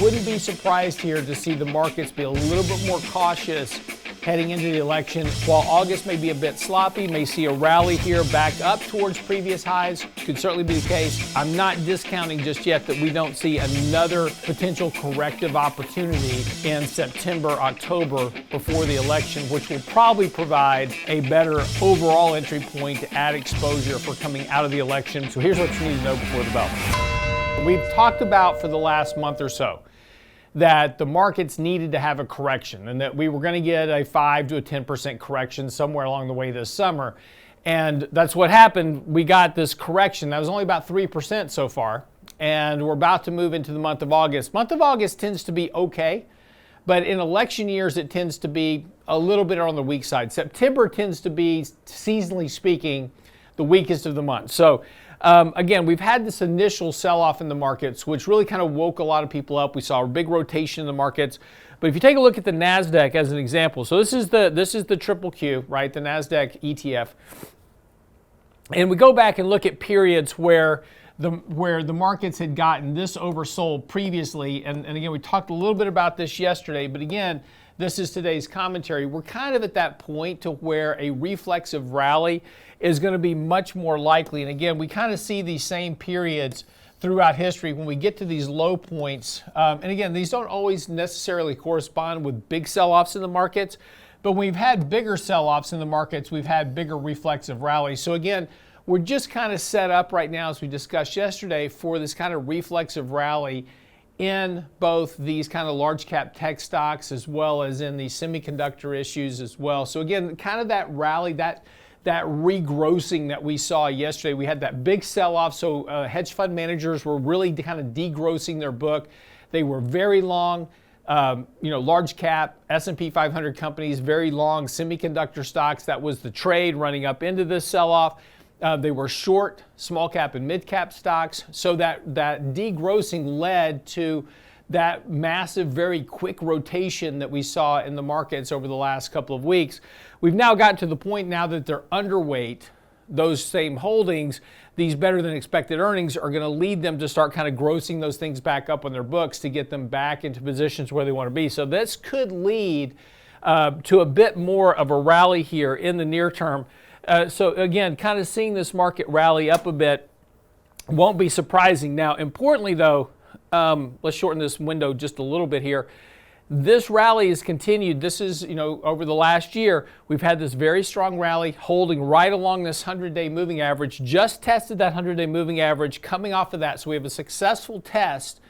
wouldn't be surprised here to see the markets be a little bit more cautious heading into the election. While August may be a bit sloppy, may see a rally here back up towards previous highs, could certainly be the case. I'm not discounting just yet that we don't see another potential corrective opportunity in September, October before the election, which will probably provide a better overall entry point to add exposure for coming out of the election. So here's what you need to know before the bell. We've talked about for the last month or so that the markets needed to have a correction and that we were going to get a 5 to a 10% correction somewhere along the way this summer. And that's what happened. We got this correction. That was only about 3% so far. And we're about to move into the month of August. Month of August tends to be okay, but in election years, it tends to be a little bit on the weak side. September tends to be, seasonally speaking, the weakest of the month. So again, we've had this initial sell-off in the markets, which really kind of woke a lot of people up. We saw a big rotation in the markets. But if you take a look at the NASDAQ as an example, so this is the triple Q, right? The NASDAQ ETF. And we go back and look at periods where the markets had gotten this oversold previously. And again, we talked a little bit about this yesterday, but again, this is today's commentary. We're kind of at that point to where a reflexive rally is going to be much more likely. And again, we kind of see these same periods throughout history when we get to these low points. And again, these don't always necessarily correspond with big sell-offs in the markets, but when we've had bigger sell-offs in the markets, we've had bigger reflexive rallies. So again, we're just kind of set up right now, as we discussed yesterday, for this kind of reflexive rally in both these kind of large cap tech stocks as well as in the semiconductor issues as well. So again, kind of that rally, that regrossing that we saw yesterday. We had that big sell-off, so hedge fund managers were really kind of degrossing their book. They were very long, large cap S&P 500 companies, very long semiconductor stocks. That was the trade running up into this sell-off. They were short small cap and mid cap stocks. So that degrossing led to that massive, very quick rotation that we saw in the markets over the last couple of weeks. We've now gotten to the point now that they're underweight those same holdings. These better than expected earnings are going to lead them to start kind of grossing those things back up on their books to get them back into positions where they want to be. So this could lead to a bit more of a rally here in the near term. So again, kind of seeing this market rally up a bit won't be surprising. Now, importantly though, let's shorten this window just a little bit here. This rally has continued. This is, over the last year, we've had this very strong rally holding right along this 100-day moving average, just tested that 100-day moving average coming off of that. So we have a successful test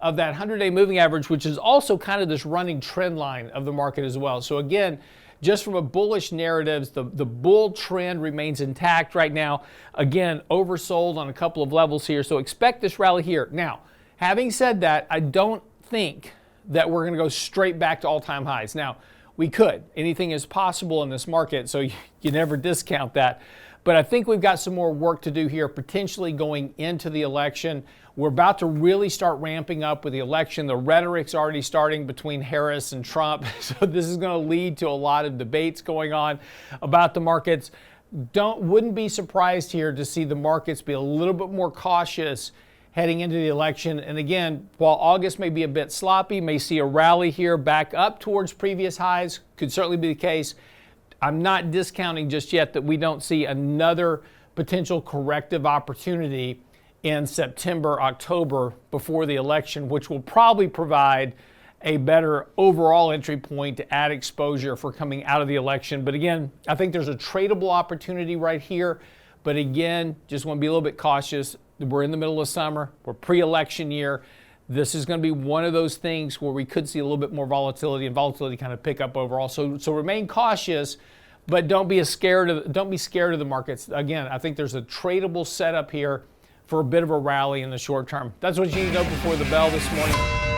of that 100-day moving average, which is also kind of this running trend line of the market as well. So again, just from a bullish narratives, the bull trend remains intact right now. Again, oversold on a couple of levels here. So expect this rally here. Now, having said that, I don't think that we're going to go straight back to all-time highs. Now, we could. Anything is possible in this market, so you never discount that. But I think we've got some more work to do here, potentially going into the election. We're about to really start ramping up with the election. The rhetoric's already starting between Harris and Trump. So this is going to lead to a lot of debates going on about the markets. Wouldn't be surprised here to see the markets be a little bit more cautious heading into the election. And again, while August may be a bit sloppy, may see a rally here back up towards previous highs, could certainly be the case. I'm not discounting just yet that we don't see another potential corrective opportunity in September, October before the election, which will probably provide a better overall entry point to add exposure for coming out of the election. But again, I think there's a tradable opportunity right here. But again, just want to be a little bit cautious. We're in the middle of summer. We're pre-election year. This is going to be one of those things where we could see a little bit more volatility and volatility kind of pick up overall. So remain cautious, but don't be scared of the markets. Again, I think there's a tradable setup here for a bit of a rally in the short term. That's what you need to know before the bell this morning.